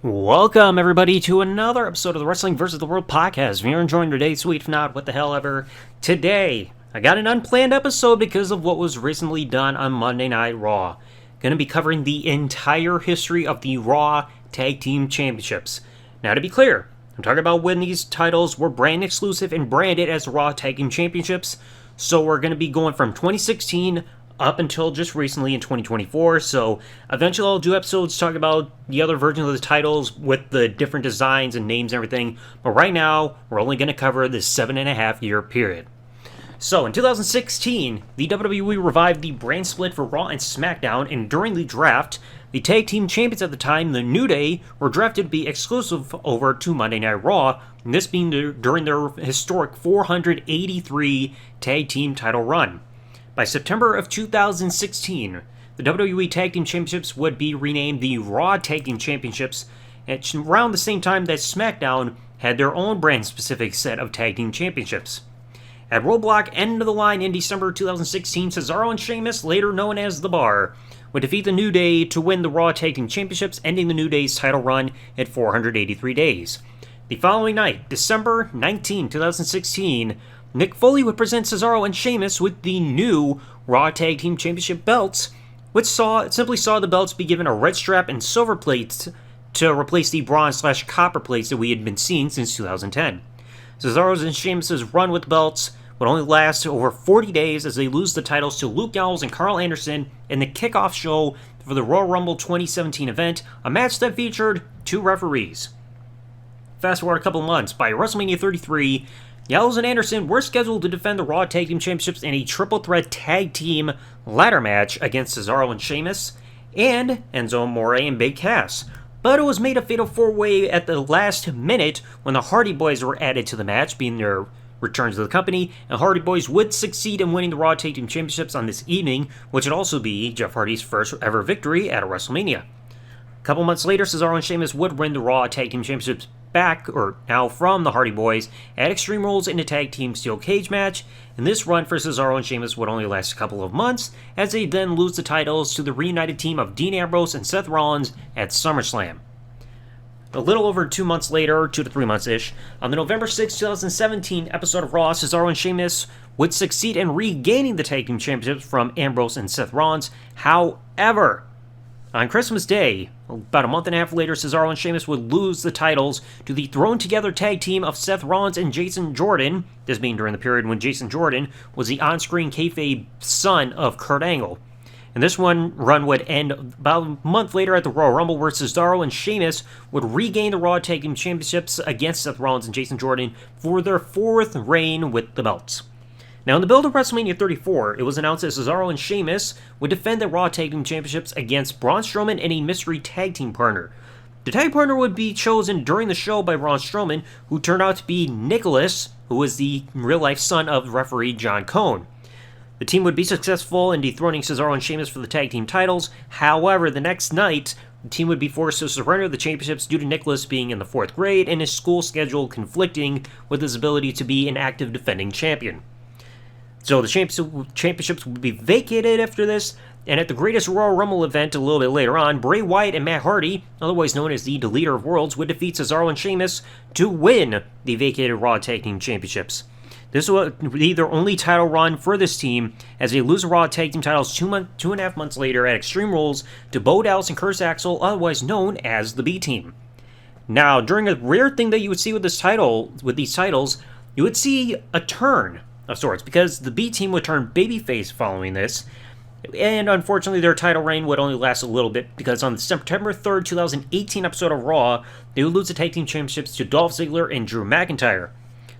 Welcome, everybody, to another episode of the Wrestling vs. the World podcast. If you're enjoying your day, sweet. If not, what the hell ever. Today, I got an unplanned episode because of what was recently done on Monday Night Raw. Going to be covering the entire history of the Raw Tag Team Championships. Now, to be clear, I'm talking about when these titles were brand exclusive and branded as Raw Tag Team Championships. So we're going to be going from 2016 up until just recently in 2024, so eventually I'll do episodes talking about the other versions of the titles with the different designs and names and everything, but right now, we're only going to cover this 7.5 year period. So, in 2016, the WWE revived the brand split for Raw and Smackdown, and during the draft, the tag team champions at the time, the New Day, were drafted to be exclusive over to Monday Night Raw, and this being during their historic 483 tag team title run. By September of 2016, the WWE Tag Team Championships would be renamed the Raw Tag Team Championships at around the same time that SmackDown had their own brand-specific set of Tag Team Championships. At Roadblock End of the Line in December 2016, Cesaro and Sheamus, later known as The Bar, would defeat the New Day to win the Raw Tag Team Championships, ending the New Day's title run at 483 days. The following night, December 19, 2016, Mick Foley would present Cesaro and Sheamus with the new Raw Tag Team Championship belts, which simply saw the belts be given a red strap and silver plates to replace the bronze/copper plates that we had been seeing since 2010. Cesaro's and Sheamus' run with the belts would only last over 40 days as they lose the titles to Luke Gallows and Carl Anderson in the kickoff show for the Royal Rumble 2017 event, a match that featured two referees. Fast forward a couple months, by WrestleMania 33, Gallows and Anderson were scheduled to defend the Raw Tag Team Championships in a triple-threat tag team ladder match against Cesaro and Sheamus, and Enzo Amore and Big Cass. But it was made a fatal four-way at the last minute when the Hardy Boys were added to the match, being their returns to the company, and Hardy Boys would succeed in winning the Raw Tag Team Championships on this evening, which would also be Jeff Hardy's first ever victory at a WrestleMania. A couple months later, Cesaro and Sheamus would win the Raw Tag Team Championships back, or now from the Hardy Boys, at Extreme Rules in a tag team steel cage match, and this run for Cesaro and Sheamus would only last a couple of months, as they then lose the titles to the reunited team of Dean Ambrose and Seth Rollins at SummerSlam. A little over 2 months later, 2 to 3 months-ish, on the November 6, 2017 episode of Raw, Cesaro and Sheamus would succeed in regaining the tag team championships from Ambrose and Seth Rollins. However, on Christmas Day, about a month and a half later, Cesaro and Sheamus would lose the titles to the thrown-together tag team of Seth Rollins and Jason Jordan, this being during the period when Jason Jordan was the on-screen kayfabe son of Kurt Angle. And this run would end about a month later at the Royal Rumble, where Cesaro and Sheamus would regain the Raw Tag Team Championships against Seth Rollins and Jason Jordan for their fourth reign with the belts. Now, in the build of WrestleMania 34, it was announced that Cesaro and Sheamus would defend the Raw Tag Team Championships against Braun Strowman and a mystery tag team partner. The tag partner would be chosen during the show by Braun Strowman, who turned out to be Nicholas, who was the real-life son of referee John Cone. The team would be successful in dethroning Cesaro and Sheamus for the tag team titles. However, the next night, the team would be forced to surrender the championships due to Nicholas being in the 4th grade and his school schedule conflicting with his ability to be an active defending champion. So the championships would be vacated after this, and at the Greatest Royal Rumble event a little bit later on, Bray Wyatt and Matt Hardy, otherwise known as the Deleter of Worlds, would defeat Cesaro and Sheamus to win the vacated Raw Tag Team Championships. This would be their only title run for this team, as they lose the Raw Tag Team titles 2.5 months later at Extreme Rules to Bo Dallas and Curtis Axel, otherwise known as the B-Team. Now, during a rare thing that you would see with these titles, you would see a turn of sorts, because the B-Team would turn babyface following this, and unfortunately their title reign would only last a little bit, because on the September 3rd, 2018 episode of Raw, they would lose the Tag Team Championships to Dolph Ziggler and Drew McIntyre.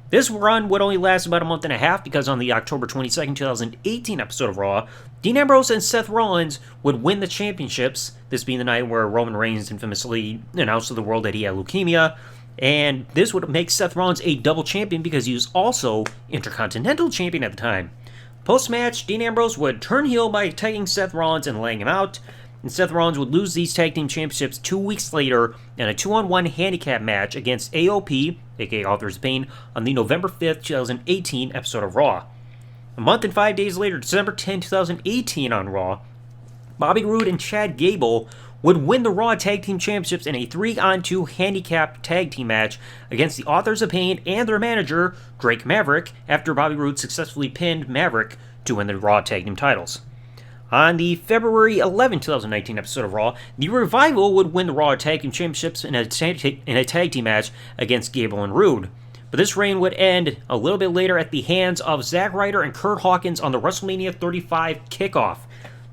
This run would only last about a month and a half, because on the October 22nd, 2018 episode of Raw, Dean Ambrose and Seth Rollins would win the championships, this being the night where Roman Reigns infamously announced to the world that he had leukemia, and this would make Seth Rollins a double champion because he was also Intercontinental Champion at the time. Post-match, Dean Ambrose would turn heel by attacking Seth Rollins and laying him out, and Seth Rollins would lose these tag team championships 2 weeks later in a 2-on-1 handicap match against AOP, aka Authors of Pain, on the November 5th, 2018 episode of Raw. A month and 5 days later, December 10, 2018 on Raw, Bobby Roode and Chad Gable would win the Raw Tag Team Championships in a 3-on-2 handicap tag team match against the Authors of Pain and their manager, Drake Maverick, after Bobby Roode successfully pinned Maverick to win the Raw Tag Team titles. On the February 11, 2019 episode of Raw, the Revival would win the Raw Tag Team Championships in a tag team match against Gable and Roode. But this reign would end a little bit later at the hands of Zack Ryder and Kurt Hawkins on the WrestleMania 35 kickoff.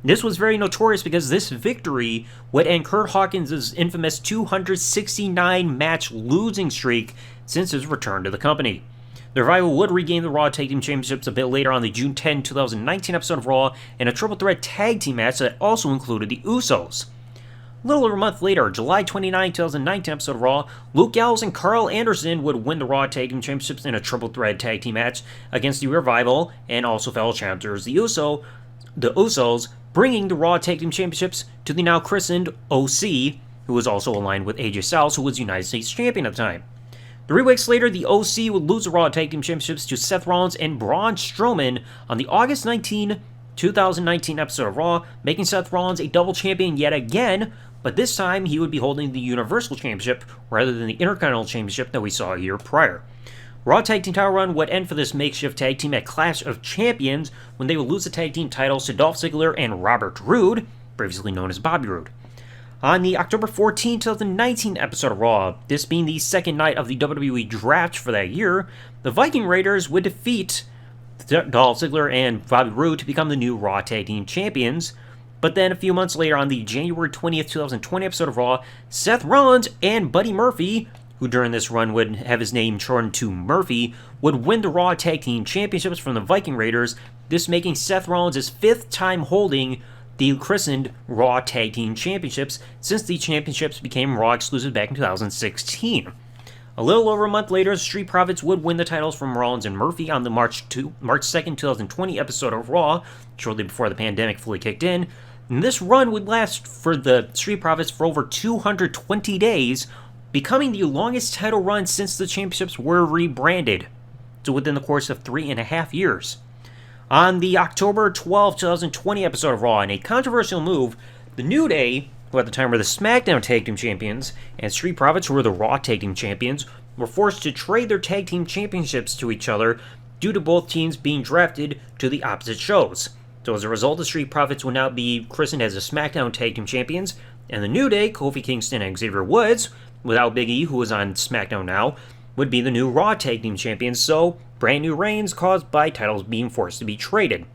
This was very notorious because this victory would end Kurt Hawkins' infamous 269-match losing streak since his return to the company. The Revival would regain the Raw Tag Team Championships a bit later on the June 10, 2019 episode of Raw in a triple threat tag team match that also included the Usos. A little over a month later, July 29, 2019 episode of Raw, Luke Gallows and Carl Anderson would win the Raw Tag Team Championships in a triple threat tag team match against the Revival and also fellow challengers the Usos, bringing the Raw Tag Team Championships to the now christened OC, who was also aligned with AJ Styles, who was United States Champion at the time. 3 weeks later, the OC would lose the Raw Tag Team Championships to Seth Rollins and Braun Strowman on the August 19, 2019 episode of Raw, making Seth Rollins a double champion yet again, but this time he would be holding the Universal Championship rather than the Intercontinental Championship that we saw a year prior. Raw Tag Team title run would end for this makeshift tag team at Clash of Champions when they would lose the tag team titles to Dolph Ziggler and Robert Roode, previously known as Bobby Roode. On the October 14, 2019 episode of Raw, this being the second night of the WWE Draft for that year, the Viking Raiders would defeat Dolph Ziggler and Bobby Roode to become the new Raw Tag Team Champions. But then a few months later on the January 20th, 2020 episode of Raw, Seth Rollins and Buddy Murphy, who during this run would have his name shortened to Murphy, would win the Raw Tag Team Championships from the Viking Raiders, this making Seth Rollins' 5th time holding the christened Raw Tag Team Championships since the championships became Raw exclusive back in 2016. A little over a month later, the Street Profits would win the titles from Rollins and Murphy on the March 2nd, 2020 episode of Raw, shortly before the pandemic fully kicked in. And this run would last for the Street Profits for over 220 days, becoming the longest title run since the championships were rebranded, so within the course of 3.5 years. On the October 12, 2020 episode of Raw, in a controversial move, the New Day, who at the time were the SmackDown Tag Team Champions, and Street Profits, who were the Raw Tag Team Champions, were forced to trade their Tag Team Championships to each other due to both teams being drafted to the opposite shows. So as a result, the Street Profits will now be christened as the SmackDown Tag Team Champions, and the New Day, Kofi Kingston and Xavier Woods, without Big E, who is on SmackDown now, would be the new Raw Tag Team Champions, so brand new reigns caused by titles being forced to be traded.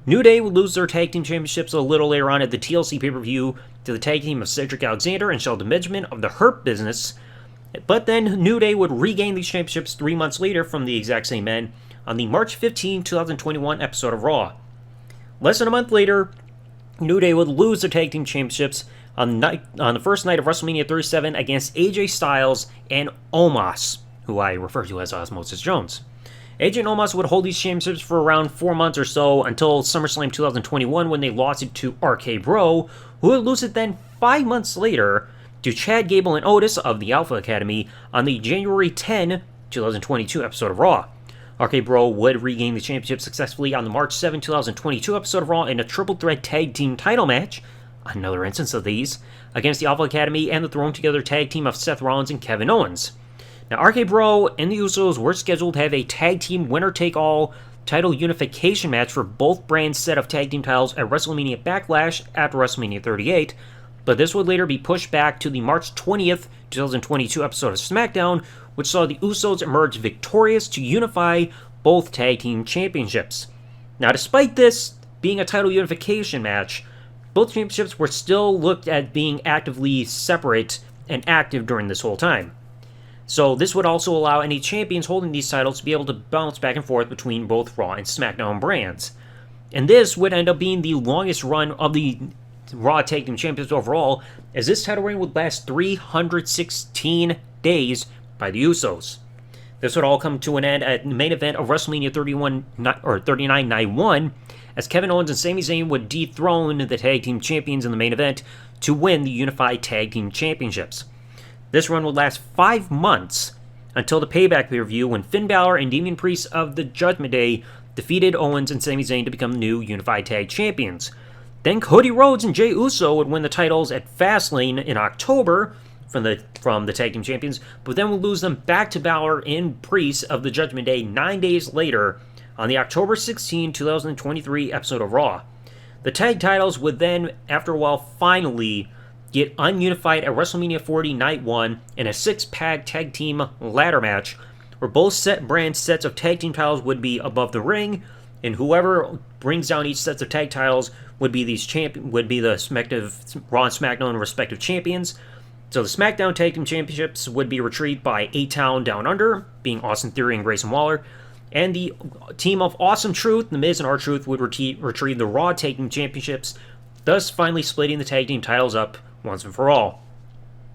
New Day would lose their Tag Team Championships a little later on at the TLC pay-per-view to the tag team of Cedric Alexander and Shelton Benjamin of the Hurt Business, but then New Day would regain these championships 3 months later from the exact same men on the March 15, 2021 episode of Raw. Less than a month later, New Day would lose their Tag Team Championships on the first night of WrestleMania 37 against AJ Styles and Omos, who I refer to as Osmosis Jones. AJ and Omos would hold these championships for around 4 months or so until SummerSlam 2021 when they lost it to RK Bro, who would lose it then 5 months later to Chad Gable and Otis of the Alpha Academy on the January 10, 2022 episode of Raw. RK Bro would regain the championship successfully on the March 7, 2022 episode of Raw in a triple threat tag team title match, another instance of these, against the Alpha Academy and the thrown together tag team of Seth Rollins and Kevin Owens. Now, RK Bro and the Usos were scheduled to have a tag team winner-take-all title unification match for both brands' set of tag team titles at WrestleMania Backlash after WrestleMania 38, but this would later be pushed back to the March 20th, 2022 episode of SmackDown, which saw the Usos emerge victorious to unify both tag team championships. Now, despite this being a title unification match, both championships were still looked at being actively separate and active during this whole time. So this would also allow any champions holding these titles to be able to bounce back and forth between both Raw and SmackDown brands. And this would end up being the longest run of the Raw Tag Team Champions overall, as this title reign would last 316 days by the Usos. This would all come to an end at the main event of WrestleMania 39 Night 1, as Kevin Owens and Sami Zayn would dethrone the Tag Team Champions in the main event to win the Unified Tag Team Championships. This run would last 5 months until the Payback pay-per-view when Finn Balor and Damian Priest of the Judgment Day defeated Owens and Sami Zayn to become the new Unified Tag Champions. Then Cody Rhodes and Jey Uso would win the titles at Fastlane in October from the Tag Team Champions, but then would lose them back to Balor and Priest of the Judgment Day 9 days later on the October 16, 2023 episode of Raw. The tag titles would then, after a while, finally get ununified at WrestleMania 40 Night 1 in a 6-pack tag team ladder match, where both sets of tag team titles would be above the ring, and whoever brings down each set of tag titles would be the respective Raw and SmackDown respective champions. So the SmackDown Tag Team Championships would be retrieved by A-Town Down Under, being Austin Theory and Grayson Waller, and the team of Awesome Truth, The Miz and R-Truth, would retrieve the Raw Tag Team Championships, thus finally splitting the tag team titles up once and for all.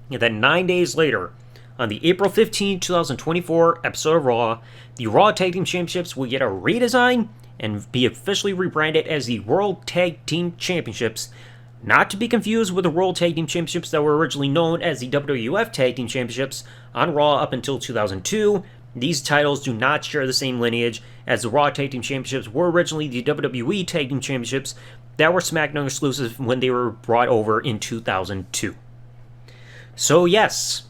And then 9 days later, on the April 15, 2024 episode of Raw, the Raw Tag Team Championships will get a redesign and be officially rebranded as the World Tag Team Championships, not to be confused with the World Tag Team Championships that were originally known as the WWF Tag Team Championships on Raw up until 2002. These titles do not share the same lineage, as the Raw Tag Team Championships were originally the WWE Tag Team Championships that were SmackDown exclusive when they were brought over in 2002. So yes,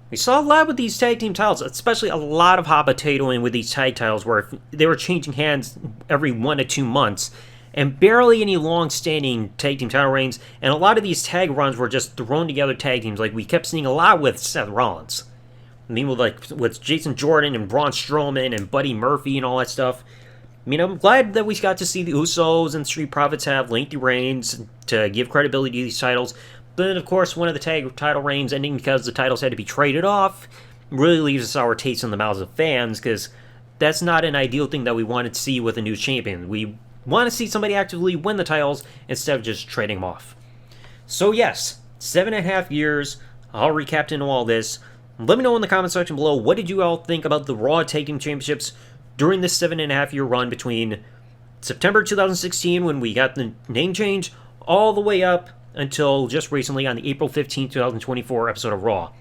we saw a lot with these tag team titles, especially a lot of hot potatoing with these tag titles where they were changing hands every 1 to 2 months, and barely any long-standing tag team title reigns, and a lot of these tag runs were just thrown together tag teams, like we kept seeing a lot with Seth Rollins. I mean, with Jason Jordan and Braun Strowman and Buddy Murphy and all that stuff. I mean, I'm glad that we got to see the Usos and Street Profits have lengthy reigns to give credibility to these titles. But then, of course, one of the tag title reigns ending because the titles had to be traded off really leaves a sour taste in the mouths of fans, because that's not an ideal thing that we wanted to see with a new champion. We want to see somebody actively win the titles instead of just trading them off. So yes, 7.5 years. I'll recap into all this. Let me know in the comment section below, what did you all think about the Raw Tag Team Championships during this 7.5 year run between September 2016, when we got the name change, all the way up until just recently on the April 15, 2024 episode of Raw.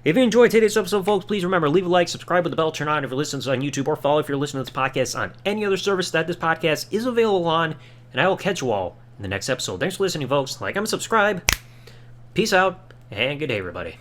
If you enjoyed today's episode, folks, please remember, leave a like, subscribe with the bell, turn on if you're listening to us on YouTube, or follow if you're listening to this podcast on any other service that this podcast is available on, and I will catch you all in the next episode. Thanks for listening, folks. Like, comment, subscribe. Peace out, and good day, everybody.